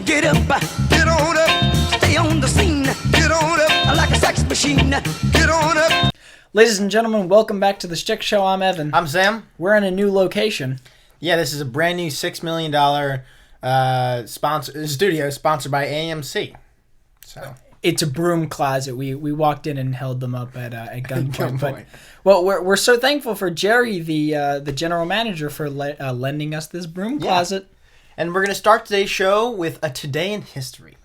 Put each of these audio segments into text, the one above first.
Get up, get on up, stay on the scene. Get on up, like a sex machine. Get on up. Ladies and gentlemen, welcome back to the Schtick Show. I'm Evan. I'm Sam. We're in a new location. Yeah, this is a brand new $6 million studio sponsored by AMC. So it's a broom closet. We walked in and held them up at gunpoint. But, well, we're so thankful for Jerry, the general manager, for lending us this broom closet. And we're going to start today's show with a Today in History.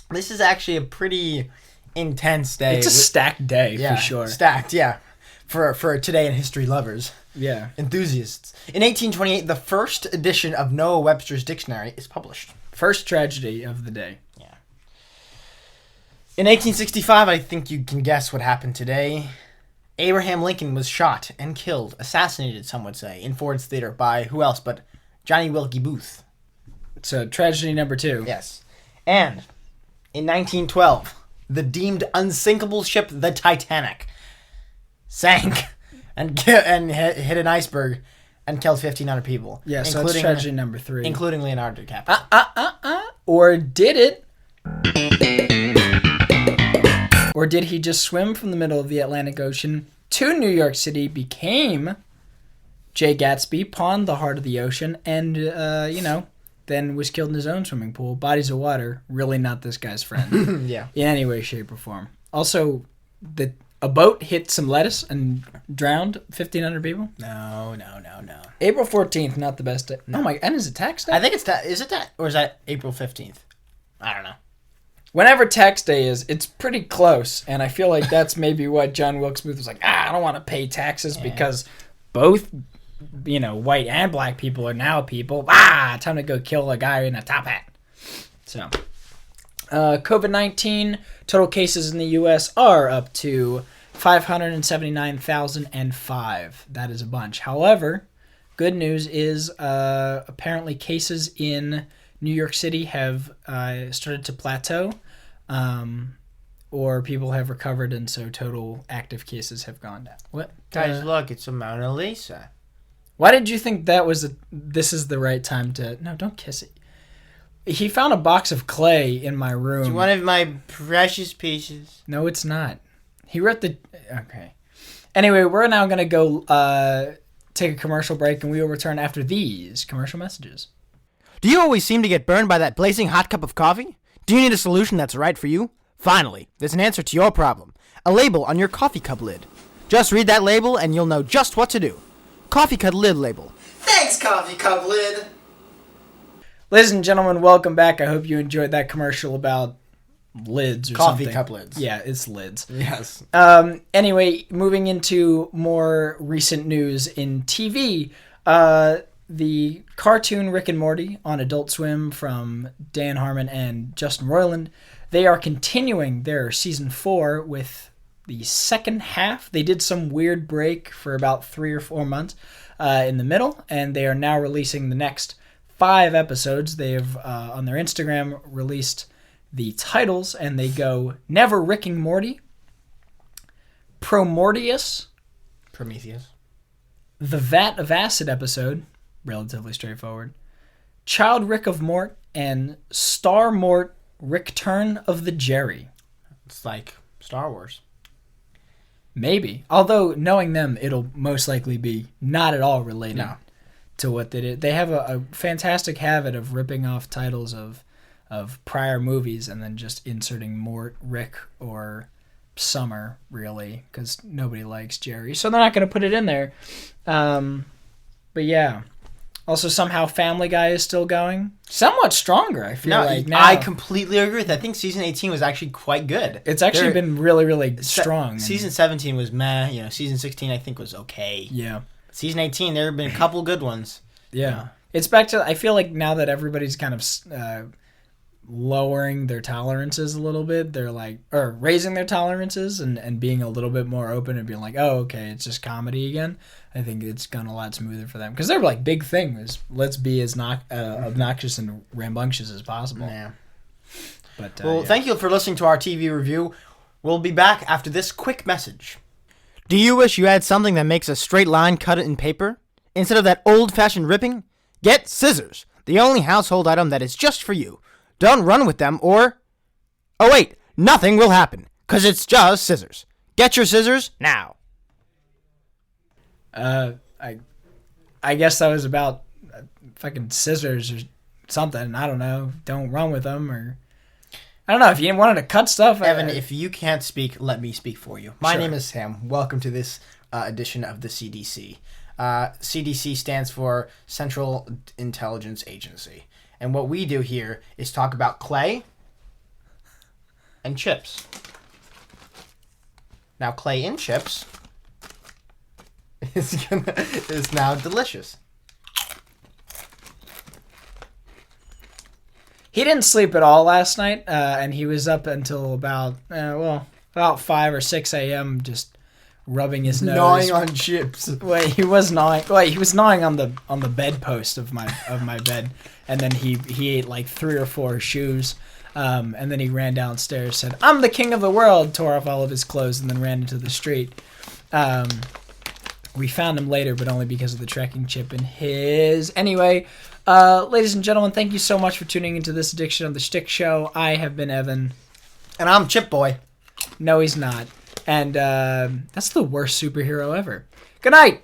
This is actually a pretty intense day. It's a stacked day, for sure. Stacked, yeah. For Today in History lovers. Yeah. Enthusiasts. In 1828, the first edition of Noah Webster's Dictionary is published. First tragedy of the day. Yeah. In 1865, I think you can guess what happened today. Abraham Lincoln was shot and killed, assassinated, some would say, in Ford's Theater by who else but Johnny Wilkie Booth. So, tragedy number 2. Yes. And in 1912, the deemed unsinkable ship, the Titanic, sank and hit an iceberg and killed 1,500 people. Yeah, so it's tragedy number 3. Including Leonardo DiCaprio. Or did it? Or did he just swim from the middle of the Atlantic Ocean to New York City, became Jay Gatsby, pawned the heart of the ocean, and, then was killed in his own swimming pool? Bodies of water, really not this guy's friend. Yeah. In any way, shape, or form. Also, a boat hit some lettuce and drowned 1,500 people? No. April 14th, not the best day. No. Oh my, and is it tax day? I think it's that. Is it that? Or is that April 15th? I don't know. Whenever tax day is, it's pretty close, and I feel like that's maybe what John Wilkes Booth was like, I don't want to pay taxes because both, white and black people are now people. Time to go kill a guy in a top hat. So, COVID-19 total cases in the U.S. are up to 579,005. That is a bunch. However, good news is apparently cases in New York City have started to plateau, or people have recovered, and so total active cases have gone down. What? Guys, look, it's a Mona Lisa. Why did you think that was this is the right time to... No, don't kiss it. He found a box of clay in my room. It's one of my precious pieces. No, it's not. He wrote the... Okay. Anyway, we're now going to go take a commercial break, and we will return after these commercial messages. Do you always seem to get burned by that blazing hot cup of coffee? Do you need a solution that's right for you? Finally, there's an answer to your problem. A label on your coffee cup lid. Just read that label and you'll know just what to do. Coffee cup lid label. Thanks, coffee cup lid. Ladies and gentlemen, welcome back. I hope you enjoyed that commercial about lids or coffee something. Cup lids. Yeah, it's lids. Yes. Anyway, moving into more recent news in TV, the cartoon Rick and Morty on Adult Swim from Dan Harmon and Justin Roiland, they are continuing their season 4 with the second half. They did some weird break for about 3 or 4 months in the middle, and they are now releasing the next 5 episodes. They have, on their Instagram, released the titles, and they go Never Ricking Morty, Prometheus, The Vat of Acid episode, relatively straightforward, Child Rick of Mort, and Star Mort Return of the Jerry. It's like Star Wars. Maybe. Although, knowing them, it'll most likely be not at all related to what they did. They have a fantastic habit of ripping off titles of prior movies and then just inserting Mort, Rick, or Summer, really, because nobody likes Jerry. So they're not going to put it in there. But yeah. Also, somehow Family Guy is still going. Somewhat stronger, I feel like now. I completely agree with that. I think season 18 was actually quite good. It's actually been really, really strong. Season 17 was meh. Season 16 I think was okay. Yeah. Season 18, there have been a couple good ones. Yeah. It's back to, I feel like now that everybody's kind of lowering their tolerances a little bit, they're like, or raising their tolerances and being a little bit more open and being like, oh, okay, it's just comedy again. I think it's gone a lot smoother for them. Because their like big thing is let's be as obnoxious and rambunctious as possible. Yeah. But thank you for listening to our TV review. We'll be back after this quick message. Do you wish you had something that makes a straight line cut it in paper? Instead of that old-fashioned ripping? Get scissors, the only household item that is just for you. Don't run with them or... Oh wait, nothing will happen, 'cause it's just scissors. Get your scissors now. I guess that was about fucking scissors or something. I don't know. Don't run with them, or I don't know. If you wanted to cut stuff, Evan, if you can't speak, let me speak for you. My Sure. name is Sam. Welcome to this edition of the CDC. CDC stands for Central Intelligence Agency. And what we do here is talk about clay and chips. Now, clay and chips is now delicious. he didn't sleep at all last night, and he was up until about 5 or 6 a.m. just rubbing his nose, Gnawing on chips. Wait, he was gnawing. Wait, he was gnawing on the bedpost of my bed, and then he ate like 3 or 4 shoes, and then he ran downstairs, said, "I'm the king of the world," tore off all of his clothes, and then ran into the street. We found him later, but only because of the trekking chip in his. Anyway, ladies and gentlemen, thank you so much for tuning into this edition of the Schtick Show. I have been Evan. And I'm Chip Boy. No, he's not. And that's the worst superhero ever. Good night.